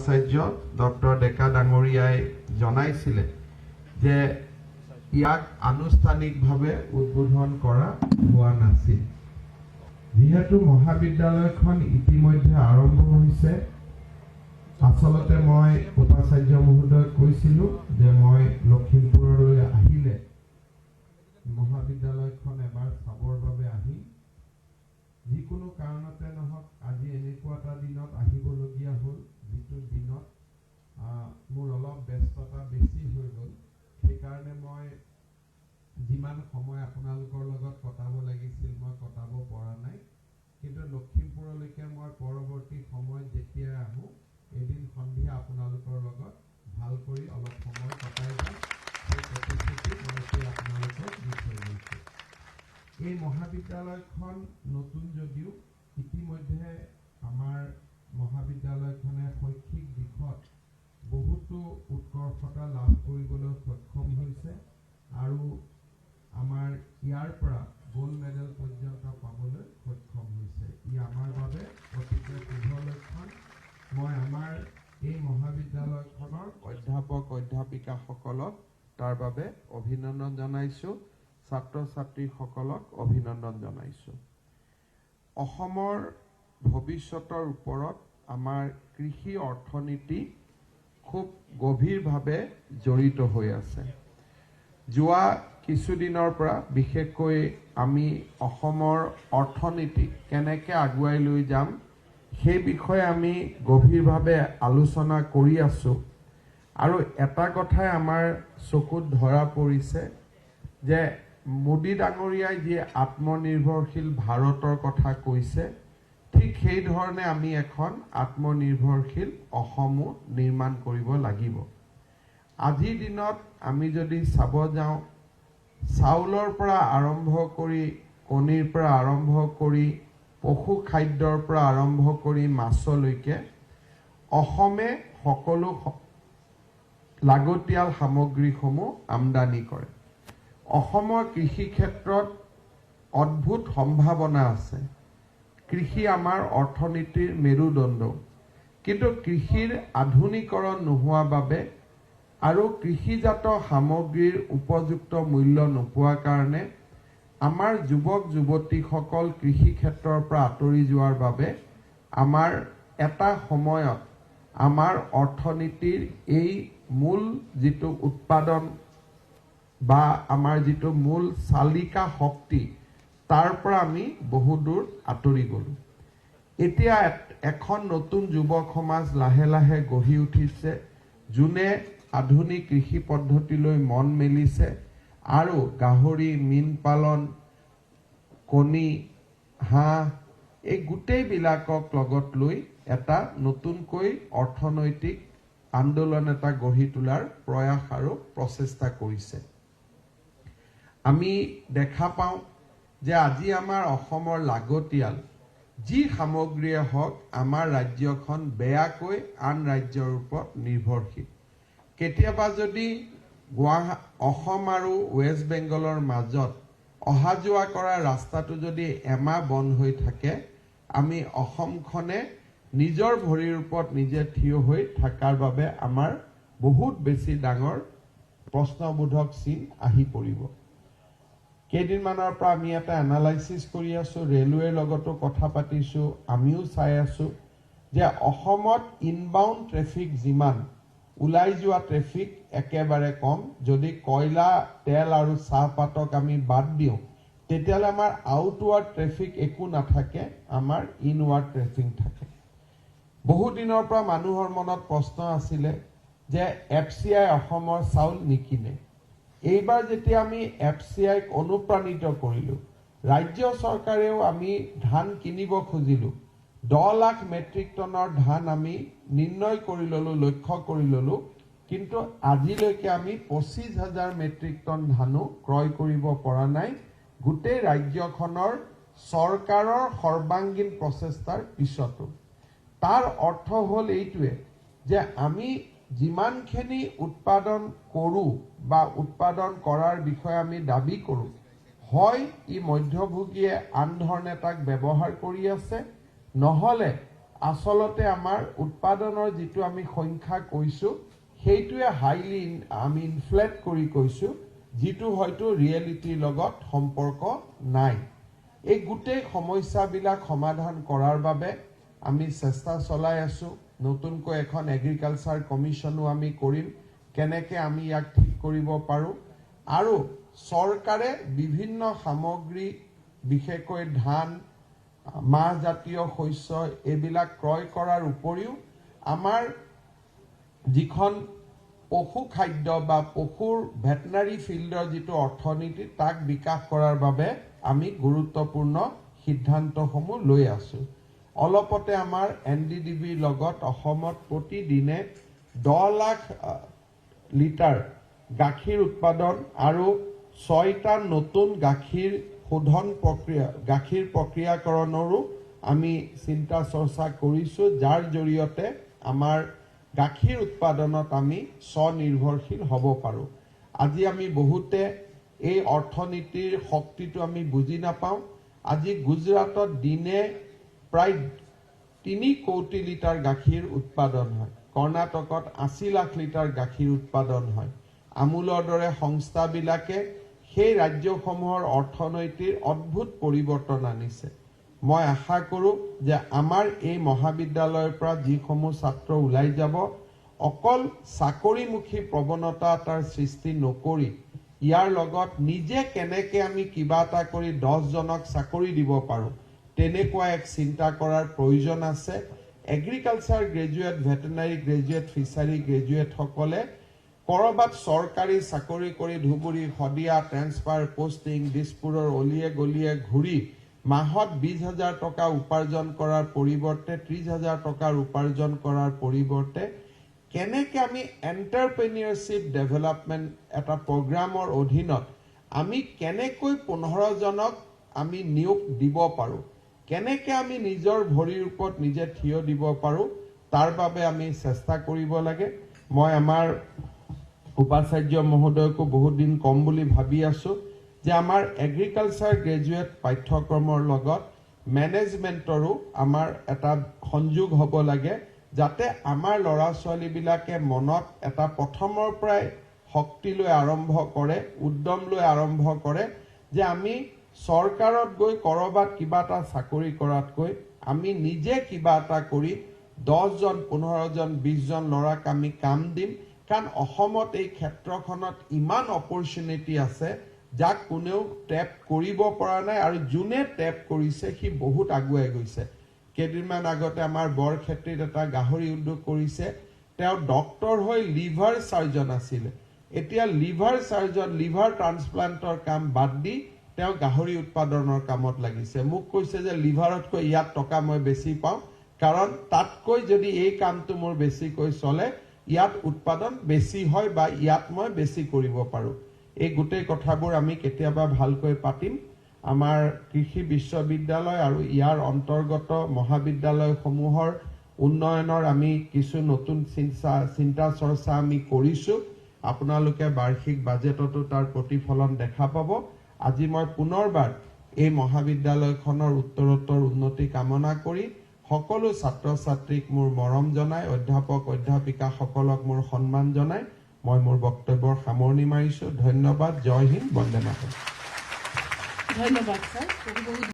উপাচাৰ্য ডক্টৰ ডেকা ডাঙৰীয়াই জনাইছিলে যে ইয়াক আনুষ্ঠানিকভাৱে উদ্বোধন কৰা হোৱা নাছিল। যেহেতু মহাবিদ্যালয়খন ইতিমধ্যে আৰম্ভ হৈছে, আচলতে মই উপাচাৰ্য মহোদয়ক কৈছিলো যে মই লখিমপুৰলৈ আহিলে মহাবিদ্যালয়খন এবাৰ চাবৰ বাবে আহিম। যিকোনো কাৰণতে নহওক আজি এনেকুৱা এটা দিনত আহিবলগীয়া হ'ল, যিটো দিনত মোৰ অলপ ব্যস্ততা বেছি হৈ গ'ল। সেইকাৰণে মই যিমান সময় আপোনালোকৰ লগত কটাব লাগিছিল মই কটাব পৰা নাই। কিন্তু লখিমপুৰলৈকে মই পৰৱৰ্তী সময়ত যেতিয়া আহোঁ, এদিন সন্ধিয়া আপোনালোকৰ লগত ভাল কৰি অলপ সময় কটাই যাম, সেই প্ৰতিশ্ৰুতি মই আপোনালোকক দি থৈ গৈছোঁ। এই মহাবিদ্যালয়খন নতুন যদিও ইতিমধ্যে আমাৰ মহাবিদ্যালয়খনে শৈক্ষিক দিশত বহুতো উৎকৰ্ষতা লাভ কৰিবলৈ সক্ষম হৈছে আৰু আমাৰ ইয়াৰ পৰা গোল্ড মেডেল পৰ্যন্ত পাবলৈ সক্ষম হৈছে। ই আমাৰ বাবে অতিকে শুভ লক্ষণ। মই আমাৰ এই মহাবিদ্যালয়খনৰ অধ্যাপক অধ্যাপিকাসকলক তাৰ বাবে অভিনন্দন জনাইছোঁ, ছাত্ৰ ছাত্ৰীসকলক অভিনন্দন জনাইছোঁ। অসমৰ ভৱিষ্যতৰ ওপৰত আমাৰ কৃষি অৰ্থনীতি খুব গভীৰভাৱে জড়িত হৈ আছে। যোৱা কিছুদিনৰ পৰা বিশেষকৈ আমি অসমৰ অৰ্থনীতি কেনেকৈ আগুৱাই লৈ যাম সেই বিষয়ে আমি গভীৰভাৱে আলোচনা কৰি আছোঁ। আৰু এটা কথাই আমাৰ চকুত ধৰা পৰিছে যে মোদী ডাঙৰীয়াই যি আত্মনিৰ্ভৰশীল ভাৰতৰ কথা কৈছে, ঠিক সেইধৰণে আমি এখন আত্মনিৰ্ভৰশীল অসমো নিৰ্মাণ কৰিব লাগিব। আজিৰ দিনত আমি যদি চাব যাওঁ, চাউলৰ পৰা আৰম্ভ কৰি কণীৰ পৰা আৰম্ভ কৰি পশু খাদ্যৰ পৰা আৰম্ভ কৰি মাছলৈকে অসমে সকলো লাগতিয়াল সামগ্ৰীসমূহ আমদানি কৰে। অসমৰ কৃষি ক্ষেত্ৰত অদ্ভুত সম্ভাৱনা আছে। কৃষি আমাৰ অৰ্থনীতিৰ মেৰুদণ্ড, কিন্তু কৃষিৰ আধুনিকৰণ নোহোৱা বাবে আৰু কৃষিজাত সামগ্ৰীৰ উপযুক্ত মূল্য নোপোৱাৰ কাৰণে আমাৰ যুৱক যুৱতীসকল কৃষি ক্ষেত্ৰৰ পৰা আঁতৰি যোৱাৰ বাবে আমাৰ এটা সময়ত আমাৰ অৰ্থনীতিৰ এই মূল যিটো উৎপাদন বা আমাৰ যিটো মূল চালিকা শক্তি, তাৰ পৰা আমি বহু দূৰ আঁতৰি গ'লোঁ। এতিয়া এখন নতুন যুৱক সমাজ লাহে লাহে গঢ়ি উঠিছে, যোনে আধুনিক কৃষি পদ্ধতিলৈ মন মেলিছে আৰু গাহৰি, মীন পালন, কণী, হাঁহ এই গোটেইবিলাকক লগত লৈ এটা নতুনকৈ অৰ্থনৈতিক আন্দোলন এটা গঢ়ি তোলাৰ প্ৰয়াস আৰু প্ৰচেষ্টা কৰিছে। আমি দেখা পাওঁ যে আজি আমাৰ অসমৰ লাগতিয়াল যি সামগ্ৰীয়ে হওক, আমাৰ ৰাজ্যখন বেয়াকৈ আন ৰাজ্যৰ ওপৰত নিৰ্ভৰশীল। কেতিয়াবা যদি অসম আৰু ৱেষ্ট বেংগলৰ মাজত অহা যোৱা কৰা ৰাস্তাটো যদি এমাহ বন্ধ হৈ থাকে, আমি অসমখনে নিজৰ ভৰিৰ ওপৰত নিজে থিয় হৈ থকাৰ বাবে আমাৰ বহুত বেছি ডাঙৰ প্ৰশ্নবোধক চিন আহি পৰিব। কেইদিনমানৰ পৰা আমি এটা এনালাইচিছ কৰি আছোঁ, ৰেলৱেৰ লগতো কথা পাতিছোঁ, আমিও চাই আছোঁ যে অসমত ইনবাউণ্ড ট্ৰেফিক যিমান, ওলাই যোৱা ট্ৰেফিক একেবাৰে কম। যদি কয়লা, তেল আৰু চাহপাতক আমি বাদ দিওঁ, তেতিয়াহ'লে আমাৰ আউটৱাৰ্ড ট্ৰেফিক একো নাথাকে, আমাৰ ইনৱাৰ্ড ট্ৰেফিক থাকে। বহু দিনৰ পৰা মানুহৰ মনত প্ৰশ্ন আছিলে যে FCI অসমৰ চাউল নিকিনে। এইবাৰ যেতিয়া আমি FCIক অনুপ্ৰাণিত কৰিলোঁ, ৰাজ্য চৰকাৰেও আমি ধান কিনিব খুজিলোঁ, 10 লাখ মেট্ৰিক টনৰ ধান আমি নিৰ্ণয় কৰি ল'লোঁ, লক্ষ্য কৰি ল'লোঁ, কিন্তু আজিলৈকে আমি 25,000 মেট্ৰিক টন ধানো ক্ৰয় কৰিব পৰা নাই। গোটেই ৰাজ্যখনৰ চৰকাৰৰ সৰ্বাংগীন প্ৰচেষ্টাৰ পিছতো। তাৰ অৰ্থ হ'ল এইটোৱে যে আমি যিমানখিনি উৎপাদন কৰোঁ বা উৎপাদন কৰাৰ বিষয়ে আমি দাবী কৰোঁ, হয় ই মধ্যভোগীয়ে আন ধৰণে তাক ব্যৱহাৰ কৰি আছে, নহ'লে আচলতে আমাৰ উৎপাদনৰ যিটো আমি সংখ্যা কৈছো সেইটোৱে হাইলি আমি ইনফ্লেট কৰি কৈছো যিটো হয়তো ৰিয়েলিটিৰ লগত সম্পৰ্ক নাই এই গোটেই সমস্যাবিলাক সমাধান কৰাৰ বাবে আমি চেষ্টা চলাই আছো নতুনকৈ এখন এগ্ৰিকালচাৰ কমিছনো আমি কৰিম কেনেকৈ আমি ইয়াক ঠিক কৰিব পাৰো আৰু চৰকাৰে বিভিন্ন সামগ্ৰী বিশেষকৈ ধান মাহ জাতীয় শস্য এইবিলাক ক্ৰয় কৰাৰ উপৰিও আমাৰ যিখন পশু খাদ্য বা পশুৰ ভেটেনাৰী ফিল্ডৰ যিটো অৰ্থনীতি তাক বিকাশ কৰাৰ বাবে আমি গুৰুত্বপূৰ্ণ সিদ্ধান্তসমূহ লৈ আছো অলপতে আমাৰ এনডিডিবিৰ লগত অসমত প্ৰতিদিনে 10 লাখ লিটাৰ গাখীৰ উৎপাদন আৰু 6টা নতুন গাখীৰ শোধন প্ৰক্ৰিয়া গাখীৰ প্ৰক্ৰিয়াকৰণৰো আমি চিন্তা চৰ্চা কৰিছো যাৰ জৰিয়তে আমাৰ গাখীৰ উৎপাদনত আমি স্বনিৰ্ভৰশীল হ'ব পাৰো আজি আমি বহুতে এই অৰ্থনীতিৰ শক্তিটো আমি বুজি নাপাওঁ আজি গুজৰাটত দিনে প্ৰায় 3 কোটি লিটাৰ গাখীৰ উৎপাদন হয় কৰ্ণাটকত 80 লাখ লিটাৰ গাখীৰ উৎপাদন হয় আমুলৰ দৰে সংস্থাবিলাকে সেই ৰাজ্যসমূহৰ অৰ্থনৈতিক অদ্ভুত পৰিৱৰ্তন আনিছে মই আশা কৰোঁ যে আমাৰ এই মহাবিদ্যালয়ৰ পৰা যিসমূহ ছাত্ৰ ওলাই যাব অকল চাকৰিমুখী প্ৰৱণতা এটাৰ সৃষ্টি নকৰি ইয়াৰ লগত নিজে কেনেকৈ আমি কিবা এটা কৰি 10 জনক চাকৰি দিব পাৰোঁ তেনেকুৱা এক চিন্তা কৰাৰ প্ৰয়োজন আছে agriculture graduate veterinary graduate fishery graduate সকলে কৰবাত চৰকাৰী চাকৰি কৰি ধুবুৰী হদিয়া ট্ৰেন্সফাৰ পোষ্টিং দিছপুৰৰ অলিয়ে গলিয়ে ঘূৰি মাহত 20,000 টকা উপাৰ্জন কৰাৰ পৰিৱৰ্তে 30,000 টকাৰ উপাৰ্জন কৰাৰ পৰিৱৰ্তে কেনেকৈ আমি এণ্টাৰপ্ৰেনিয়ৰশ্বিপ ডেভেলপমেণ্ট এটা প্ৰগ্ৰামৰ অধীনত আমি কেনেকৈ 15 জনক আমি নিয়োগ দিব পাৰোঁ কেনেকৈ আমি নিজৰ ভৰিৰ ওপৰত নিজে থিয় দিব পাৰোঁ তাৰ বাবে আমি চেষ্টা কৰিব লাগে মই আমাৰ উপাচাৰ্য মহোদয়কো বহুত দিন কম বুলি ভাবি আছো যে আমাৰ এগ্ৰিকালচাৰ গ্ৰেজুৱেট পাঠ্যক্ৰমৰ লগত মেনেজমেণ্টৰো আমাৰ এটা সংযোগ হ'ব লাগে যাতে আমাৰ ল'ৰা ছোৱালীবিলাকে মনত এটা প্ৰথমৰ পৰাই শক্তি লৈ আৰম্ভ কৰে উদ্যম লৈ আৰম্ভ কৰে যে আমি চৰকাৰত গৈ কৰবাত কিবা এটা চাকৰি কৰাতকৈ আমি নিজে কিবা এটা কৰি 10 জন 15 জন 20 জন ল'ৰাক আমি কাম দিম কাৰণ অসমত এই ক্ষেত্ৰখনত ইমান অপৰচুনিটি আছে যাক কোনেও টেপ কৰিব পৰা নাই আৰু যোনে টেপ কৰিছে সি বহুত আগুৱাই গৈছে কেইদিনমান আগতে আমাৰ বৰক্ষেত্ৰীত এটা গাহৰি উদ্যোগ কৰিছে তেওঁ ডক্টৰ হৈ লিভাৰ সাৰ্জন আছিল এতিয়া লিভাৰ সাৰ্জন লিভাৰ ট্ৰান্সপ্লান্টৰ কাম বাদ দি তেওঁ গাহৰি উৎপাদনৰ কামত লাগিছে মোক কৈছে যে লিভাৰতকৈ ইয়াত টকা মই বেছি পাওঁ কাৰণ তাতকৈ যদি এই কামটো মোৰ বেছিকৈ চলে ইয়াত উৎপাদন বেছি হয় বা ইয়াত মই বেছি কৰিব পাৰোঁ এই গোটেই কথাবোৰ আমি কেতিয়াবা ভালকৈ পাতিম আমাৰ কৃষি বিশ্ববিদ্যালয় আৰু ইয়াৰ অন্তৰ্গত মহাবিদ্যালয়সমূহৰ উন্নয়নৰ আমি কিছু নতুন চিন্তা চৰ্চা আমি কৰিছোঁ আপোনালোকে বাৰ্ষিক বাজেটতো তাৰ প্ৰতিফলন দেখা পাব আজি মই পুনৰবাৰ এই মহাবিদ্যালয়খনৰ উত্তৰোত্তৰ উন্নতি কামনা কৰি সকলো ছাত্ৰ ছাত্ৰীক মোৰ মৰম জনাই অধ্যাপক অধ্যাপিকাসকলক মোৰ সন্মান জনাই মই মোৰ বক্তব্যৰ সামৰণি মাৰিছো ধন্যবাদ জয় হিন্দ বন্দে মাতৰম ধন্যবাদ স্যাৰ।